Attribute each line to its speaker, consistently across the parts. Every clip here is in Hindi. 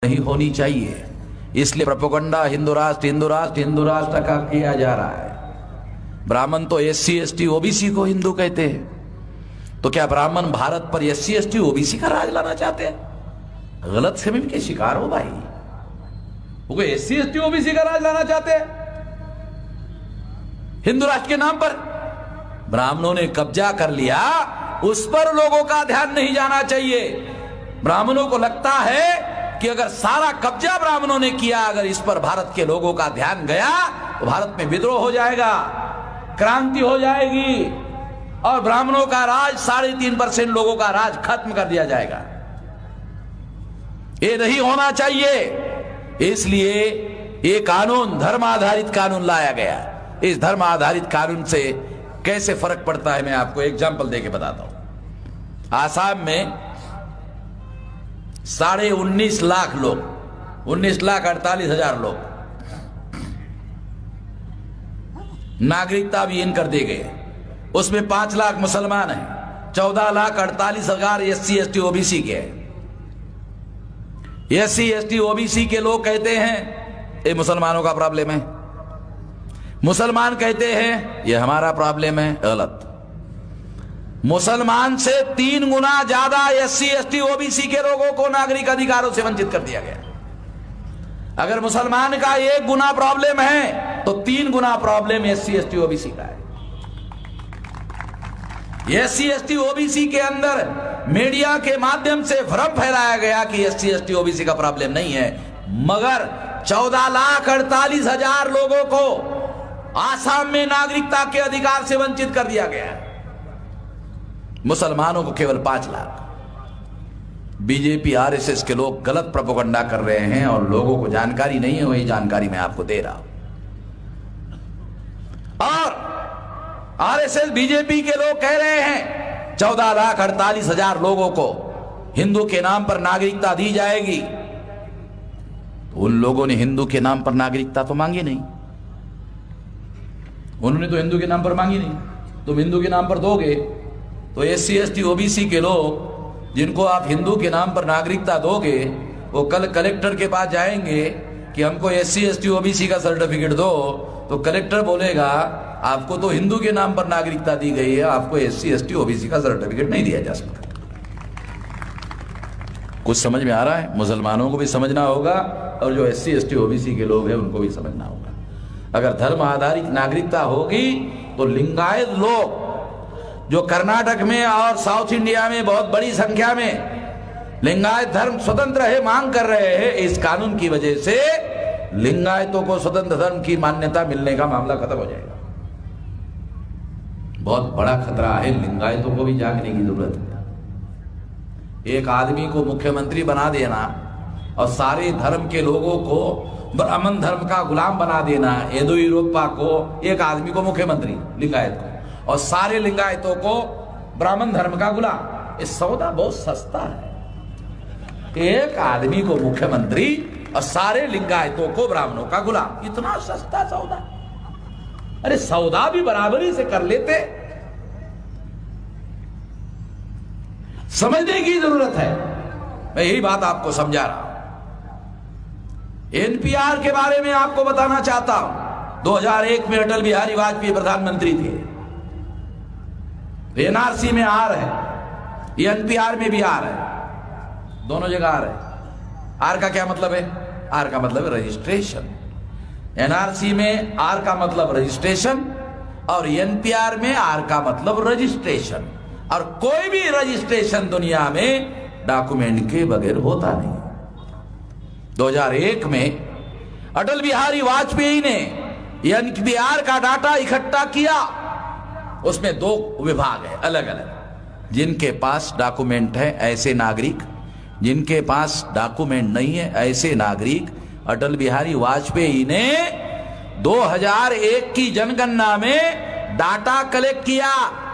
Speaker 1: नहीं होनी चाहिए। इसलिए प्रोपेगेंडा हिंदू राष्ट्र का किया जा रहा है। ब्राह्मण तो SC ST OBC को हिंदू कहते हैं, तो क्या ब्राह्मण भारत पर SC ST OBC का राज लाना चाहते हैं? गलत फहमी के शिकार हो भाई। वो SC ST OBC का राज लाना चाहते हैं हिंदू राष्ट्र के नाम पर। ब्राह्मणों ने कब्जा कर लिया, उस पर लोगों का ध्यान नहीं जाना चाहिए। ब्राह्मणों को लगता है कि अगर सारा कब्जा ब्राह्मणों ने किया, अगर इस पर भारत के लोगों का ध्यान गया तो भारत में विद्रोह हो जाएगा, क्रांति हो जाएगी और ब्राह्मणों का राज 3.5% लोगों का राज खत्म कर दिया जाएगा। ये नहीं होना चाहिए। इसलिए ये कानून धर्म आधारित कानून लाया गया। इस धर्म आधारित कानून से कैसे फर्क पड़ता है मैं आपको एग्जाम्पल देके बताता हूं। आसाम में 19.5 लाख लोग, 19,48,000 लोग नागरिकता विहीन कर दिए गए। उसमें 5 लाख मुसलमान हैं, 14,48,000 SC ST OBC के हैं। SC ST OBC के लोग कहते हैं ये मुसलमानों का प्रॉब्लम है, मुसलमान कहते हैं ये हमारा प्रॉब्लम है। गलत। मुसलमान से 3 गुना ज्यादा SC ST OBC के लोगों को नागरिक अधिकारों से वंचित कर दिया गया। अगर मुसलमान का 1 गुना प्रॉब्लम है तो 3 गुना प्रॉब्लम SC ST OBC का है। SC ST OBC के अंदर मीडिया के माध्यम से भ्रम फैलाया गया कि SC ST OBC का प्रॉब्लम नहीं है, मगर 14,48,000 लोगों को आसाम में नागरिकता के अधिकार से वंचित कर दिया गया है। मुसलमानों को केवल 5 लाख। बीजेपी RSS के लोग गलत प्रोपेगेंडा कर रहे हैं और लोगों को जानकारी नहीं है, वही जानकारी मैं आपको दे रहा हूं। और RSS बीजेपी के लोग कह रहे हैं 14,48,000 लोगों को हिंदू के नाम पर नागरिकता दी जाएगी। तो उन लोगों ने हिंदू के नाम पर नागरिकता तो मांगी नहीं, उन्होंने तो हिंदू के नाम पर मांगी नहीं। तुम हिंदू के नाम पर दोगे तो SC ST OBC के लोग जिनको आप हिंदू के नाम पर नागरिकता दोगे, वो कल कलेक्टर के पास जाएंगे कि हमको SC ST OBC का सर्टिफिकेट दो, तो कलेक्टर बोलेगा आपको तो हिंदू के नाम पर नागरिकता दी गई है, आपको SC ST OBC का सर्टिफिकेट नहीं दिया जा सकता। कुछ समझ में आ रहा है? मुसलमानों को भी समझना होगा और जो SC ST OBC के लोग हैं उनको भी समझना होगा। अगर धर्म आधारित नागरिकता होगी तो लिंगायत लोग जो कर्नाटक में और साउथ इंडिया में बहुत बड़ी संख्या में लिंगायत धर्म स्वतंत्र है मांग कर रहे हैं, इस कानून की वजह से लिंगायतों को स्वतंत्र धर्म की मान्यता मिलने का मामला खत्म हो जाएगा। बहुत बड़ा खतरा है, लिंगायतों को भी जागने की जरूरत है। एक आदमी को मुख्यमंत्री बना देना और सारे धर्म के लोगों को ब्राह्मण धर्म का गुलाम बना देना, येदियुरप्पा को एक आदमी को मुख्यमंत्री लिंगायत को, और सारे लिंगायतों को ब्राह्मण धर्म का गुलाम, ये सौदा बहुत सस्ता है। एक आदमी को मुख्यमंत्री और सारे लिंगायतों को ब्राह्मणों का गुलाम, इतना सस्ता सौदा। अरे सौदा भी बराबरी से कर लेते। समझने की जरूरत है, मैं यही बात आपको समझा रहा हूं। NPR के बारे में आपको बताना चाहता हूं। 2001 में अटल बिहारी वाजपेयी प्रधानमंत्री थे। NRC में आर है, NPR में भी आर है, दोनों जगह आर है। आर का क्या मतलब है? आर का मतलब है रजिस्ट्रेशन। NRC में आर का मतलब रजिस्ट्रेशन और NPR में आर का मतलब रजिस्ट्रेशन। और कोई भी रजिस्ट्रेशन दुनिया में डॉक्यूमेंट के बगैर होता नहीं। 2001 में अटल बिहारी वाजपेयी ने NPR का डाटा इकट्ठा किया। उसमें 2 विभाग है अलग अलग, जिनके पास डॉक्यूमेंट है ऐसे नागरिक, जिनके पास डॉक्यूमेंट नहीं है ऐसे नागरिक। अटल बिहारी वाजपेयी ने 2001 की जनगणना में डाटा कलेक्ट किया।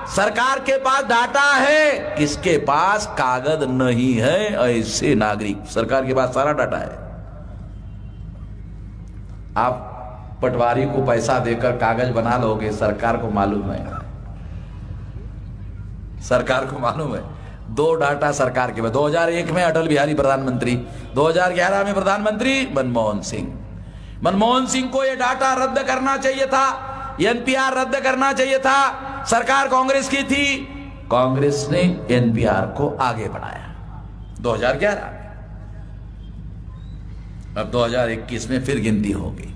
Speaker 1: सरकार के पास डाटा है, किसके पास कागज नहीं है ऐसे नागरिक। सरकार के पास सारा डाटा है। आप पटवारी को पैसा देकर कागज बना लोगे, सरकार को मालूम है, सरकार को मालूम है दो डाटा सरकार के बाद 2001 में अटल बिहारी प्रधानमंत्री, 2011 में प्रधानमंत्री मनमोहन सिंह। मनमोहन सिंह को यह डाटा रद्द करना चाहिए था, एनपीआर रद्द करना चाहिए था। सरकार कांग्रेस की थी, कांग्रेस ने एनपीआर को आगे बढ़ाया 2011 में। अब 2021 में फिर गिनती होगी।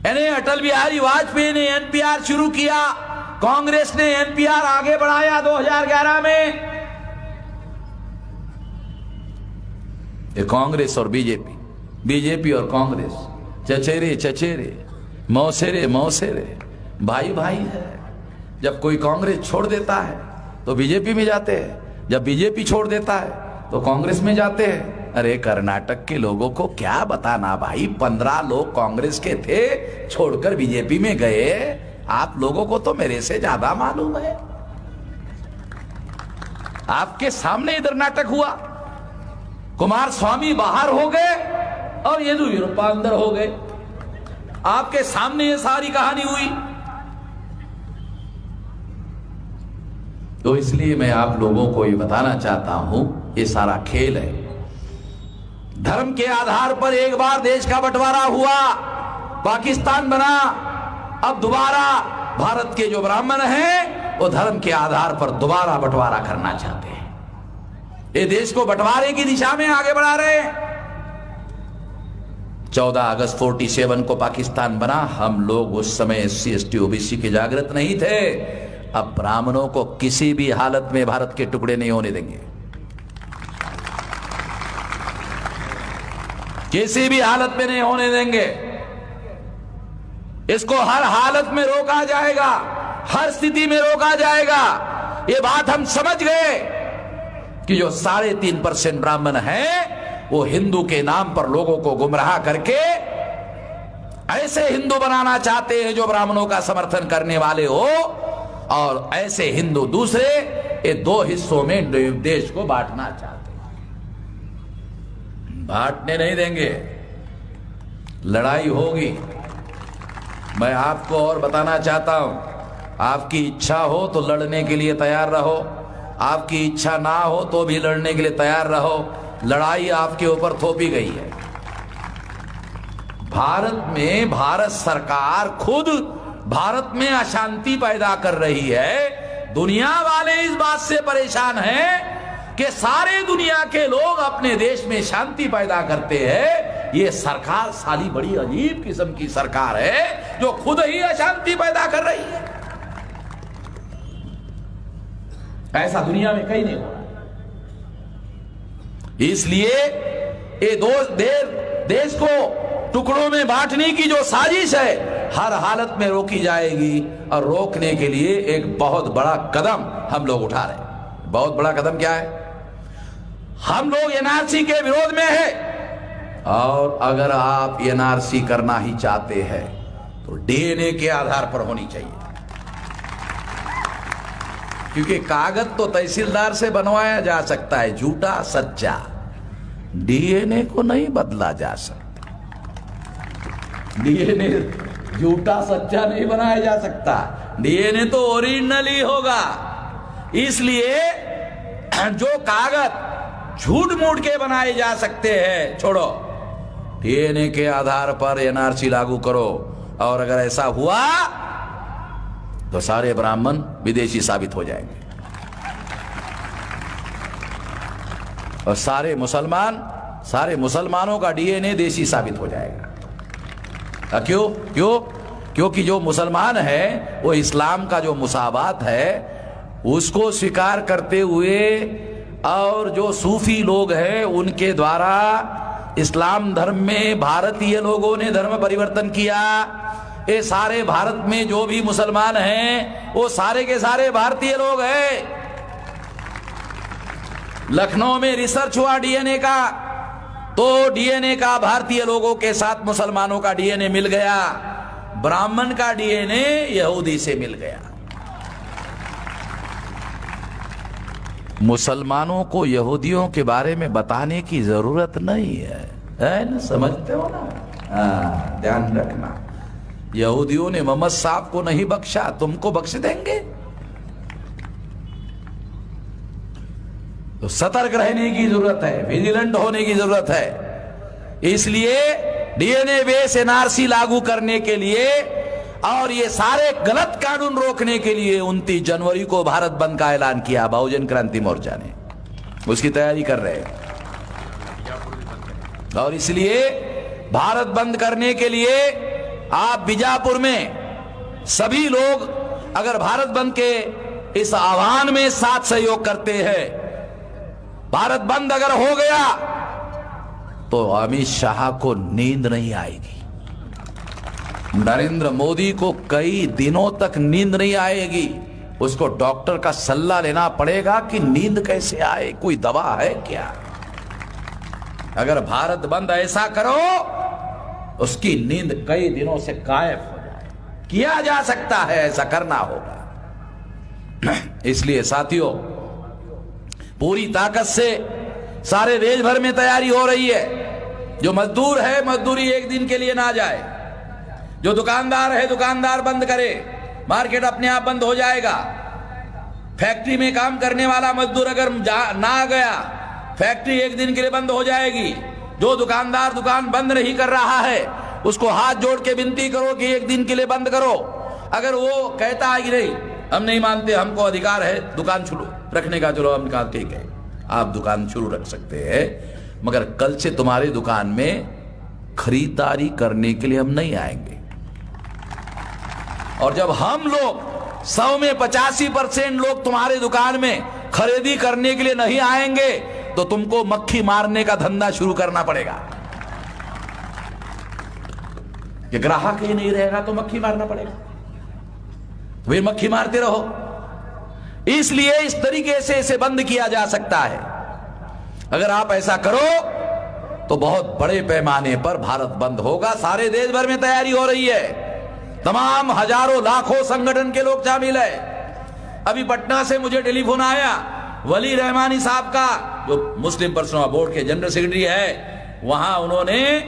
Speaker 1: यानी अटल बिहारी वाजपेयी ने एनपीआर शुरू किया, कांग्रेस ने एनपीआर आगे बढ़ाया 2011 में। ये कांग्रेस और बीजेपी, बीजेपी और कांग्रेस चचेरे चचेरे, मौसेरे मौसेरे, भाई भाई है। जब कोई कांग्रेस छोड़ देता है तो बीजेपी में जाते हैं, जब बीजेपी छोड़ देता है तो कांग्रेस में जाते हैं। अरे कर्नाटक के लोगों को क्या बताना भाई, 15 लोग कांग्रेस के थे, छोड़कर बीजेपी में गए। आप लोगों को तो मेरे से ज्यादा मालूम है। आपके सामने इधर नाटक हुआ, कुमार स्वामी बाहर हो गए और येदियुरप्पा अंदर हो गए। आपके सामने ये सारी कहानी हुई। तो इसलिए मैं आप लोगों को ये बताना चाहता हूं, ये सारा खेल है। धर्म के आधार पर एक बार देश का बंटवारा हुआ, पाकिस्तान बना। अब दोबारा भारत के जो ब्राह्मण हैं वो धर्म के आधार पर दोबारा बंटवारा करना चाहते हैं। ये देश को बंटवारे की दिशा में आगे बढ़ा रहे हैं। 14 अगस्त 47 को पाकिस्तान बना। हम लोग उस समय SC ST OBC के जागृत नहीं थे। अब ब्राह्मणों को किसी भी हालत में भारत के टुकड़े नहीं होने देंगे, किसी भी हालत में नहीं होने देंगे। इसको हर हालत में रोका जाएगा, हर स्थिति में रोका जाएगा। ये बात हम समझ गए कि जो 3.5% ब्राह्मण हैं वो हिंदू के नाम पर लोगों को गुमराह करके ऐसे हिंदू बनाना चाहते हैं जो ब्राह्मणों का समर्थन करने वाले हो, और ऐसे हिंदू दूसरे, ये 2 हिस्सों में देश को बांटना चाहते हैं। बांटने नहीं देंगे, लड़ाई होगी। मैं आपको और बताना चाहता हूं, आपकी इच्छा हो तो लड़ने के लिए तैयार रहो, आपकी इच्छा ना हो तो भी लड़ने के लिए तैयार रहो। लड़ाई आपके ऊपर थोपी गई है। भारत में भारत सरकार खुद भारत में अशांति पैदा कर रही है। दुनिया वाले इस बात से परेशान हैं कि सारे दुनिया के लोग अपने देश में शांति पैदा करते हैं। ये सरकार साली बड़ी अजीब किस्म की सरकार है जो खुद ही अशांति पैदा कर रही है। ऐसा दुनिया में कहीं नहीं हो रहा। इसलिए ये देश को टुकड़ों में बांटने की जो साजिश है हर हालत में रोकी जाएगी, और रोकने के लिए एक बहुत बड़ा कदम हम लोग उठा रहे हैं। बहुत बड़ा कदम क्या है? हम लोग NRC के विरोध में है, और अगर आप NRC करना ही चाहते हैं तो DNA के आधार पर होनी चाहिए, क्योंकि कागज तो तहसीलदार से बनवाया जा सकता है, झूठा सच्चा। DNA को नहीं बदला जा सकता। DNA झूठा सच्चा नहीं बनाया जा सकता। DNA तो ओरिजिनल ही होगा। इसलिए जो कागज झूठ मूठ के बनाए जा सकते हैं छोड़ो, DNA के आधार पर NRC लागू करो। और अगर ऐसा हुआ तो सारे ब्राह्मण विदेशी साबित हो जाएंगे, और सारे मुसलमानों का DNA देशी साबित हो जाएगा। क्यों? क्योंकि जो मुसलमान है वो इस्लाम का जो मुसावात है उसको स्वीकार करते हुए, और जो सूफी लोग हैं उनके द्वारा इस्लाम धर्म में भारतीय लोगों ने धर्म परिवर्तन किया। ये सारे भारत में जो भी मुसलमान हैं वो सारे के सारे भारतीय लोग हैं। लखनऊ में रिसर्च हुआ DNA का, तो DNA का भारतीय लोगों के साथ मुसलमानों का DNA मिल गया, ब्राह्मण का DNA यहूदी से मिल गया। मुसलमानों को यहूदियों के बारे में बताने की जरूरत नहीं है ना? समझते हो ना? ध्यान रखना, यहूदियों ने मोहम्मद साहब को नहीं बख्शा, तुमको बख्श देंगे? तो सतर्क रहने की जरूरत है, विजिलेंट होने की जरूरत है। इसलिए डीएनए बेस एनआरसी लागू करने के लिए और ये सारे गलत कानून रोकने के लिए 29 जनवरी को भारत बंद का ऐलान किया बहुजन क्रांति मोर्चा ने, उसकी तैयारी कर रहे हैं। और इसलिए भारत बंद करने के लिए आप बीजापुर में सभी लोग अगर भारत बंद के इस आह्वान में साथ सहयोग करते हैं, भारत बंद अगर हो गया तो अमित शाह को नींद नहीं आएगी, नरेंद्र मोदी को कई दिनों तक नींद नहीं आएगी। उसको डॉक्टर का सल्ला लेना पड़ेगा कि नींद कैसे आए, कोई दवा है क्या। अगर भारत बंद ऐसा करो उसकी नींद कई दिनों से गायब हो जाए, किया जा सकता है, ऐसा करना होगा। इसलिए साथियों पूरी ताकत से सारे देश भर में तैयारी हो रही है। जो मजदूर है मजदूरी एक दिन के लिए ना जाए, जो दुकानदार है दुकानदार बंद करे, मार्केट अपने आप बंद हो जाएगा। फैक्ट्री में काम करने वाला मजदूर अगर ना गया, फैक्ट्री एक दिन के लिए बंद हो जाएगी। जो दुकानदार दुकान बंद नहीं कर रहा है उसको हाथ जोड़ के विनती करो कि एक दिन के लिए बंद करो। अगर वो कहता है कि नहीं हम नहीं मानते, हमको अधिकार है दुकान शुरू रखने का, चलो हम कहा ठीक है आप दुकान शुरू रख सकते हैं, मगर कल से तुम्हारी दुकान में खरीदारी करने के लिए हम नहीं आएंगे। और जब हम लोग 100 में 85% लोग तुम्हारे दुकान में खरीदी करने के लिए नहीं आएंगे तो तुमको मक्खी मारने का धंधा शुरू करना पड़ेगा। कि ग्राहक ही नहीं रहेगा तो मक्खी मारना पड़ेगा, वे मक्खी मारते रहो। इसलिए इस तरीके से इसे बंद किया जा सकता है। अगर आप ऐसा करो तो बहुत बड़े पैमाने पर भारत बंद होगा। सारे देश भर में तैयारी हो रही है, तमाम हजारों लाखों संगठन के लोग शामिल है। अभी पटना से मुझे टेलीफोन आया, वली रहमानी साहब का, जो मुस्लिम पर्सनल बोर्ड के जनरल सेक्रेटरी है, वहां उन्होंने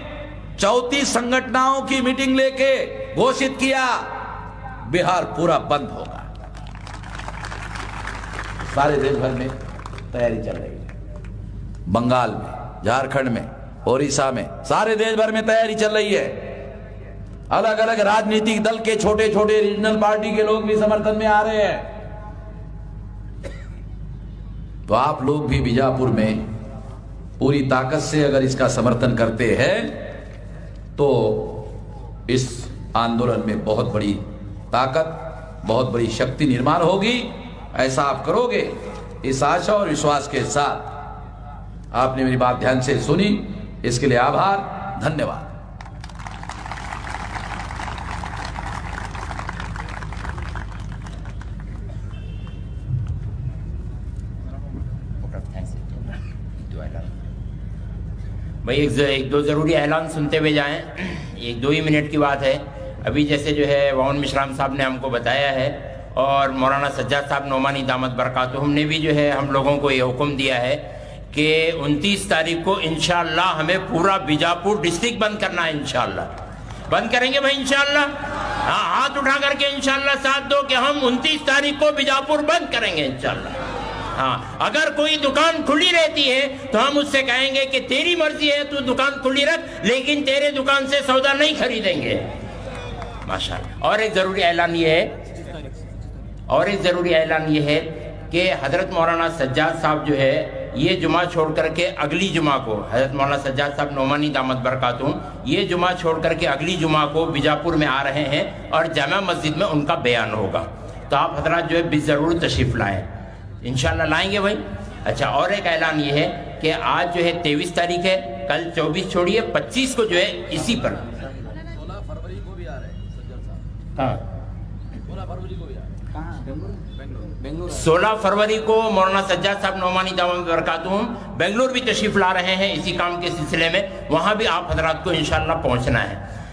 Speaker 1: 34 संगठनों की मीटिंग लेके घोषित किया बिहार पूरा बंद होगा। सारे देश भर में तैयारी चल रही है, बंगाल में, झारखंड में, ओडिशा में, सारे देश भर में तैयारी चल रही है। अलग अलग राजनीतिक दल के छोटे छोटे रीजनल पार्टी के लोग भी समर्थन में आ रहे हैं। तो आप लोग भी बीजापुर में पूरी ताकत से अगर इसका समर्थन करते हैं तो इस आंदोलन में बहुत बड़ी ताकत, बहुत बड़ी शक्ति निर्माण होगी। ऐसा आप करोगे, इस आशा और विश्वास के साथ। आपने मेरी बात ध्यान से सुनी, इसके लिए आभार, धन्यवाद।
Speaker 2: भाई एक दो ज़रूरी ऐलान सुनते हुए जाएं। 1-2 ही मिनट की बात है। अभी जैसे जो है वाउन मिश्राम साहब ने हमको बताया है और मौलाना सज्जाद साहब नौमानी दामत बरकातुहुम ने भी जो है हम लोगों को ये हुक्म दिया है कि 29 तारीख को इंशाअल्लाह हमें पूरा बीजापुर डिस्ट्रिक्ट बंद करना है। इंशाअल्लाह बंद करेंगे भाई, इंशाअल्लाह। हाँ, हाथ उठा करके इंशाअल्लाह साथ दो कि हम 29 तारीख को बीजापुर बंद करेंगे इंशाअल्लाह। हाँ, अगर कोई दुकान खुली रहती है तो हम उससे कहेंगे कि तेरी मर्जी है, तू दुकान खुली रख, लेकिन तेरे दुकान से सौदा नहीं खरीदेंगे। माशाअल्लाह। और एक ज़रूरी ऐलान ये है कि हज़रत मौलाना सज्जाद साहब जो है ये जुमा छोड़ करके अगली जुमा को, हज़रत मौलाना सज्जाद साहब नौमानी दामत बरकातुहुम ये जुमा छोड़ करके अगली जुमा को बीजापुर में आ रहे हैं और जामा मस्जिद में उनका बयान होगा। तो आप हज़रात जो है बिज़रूर तशरीफ़ लाएँ, इंशाअल्लाह लाएंगे भाई। अच्छा, और एक ऐलान ये है कि आज जो है 23 तारीख है, कल 24 छोड़िए 25 को जो है इसी पर
Speaker 1: 16 फरवरी को भी आ रहे हैं सज्जद साहब।
Speaker 2: हाँ,
Speaker 1: 16 फरवरी को भी आ रहे हैं बेंगलुरु।
Speaker 2: 16 फरवरी को मौलाना सज्जाद साहब नौमानी दामत बरकातुहुम बेंगलुरु भी तशरीफ़ ला रहे हैं इसी काम के सिलसिले में। वहाँ भी आप हजरात को इंशाअल्लाह पहुँचना है।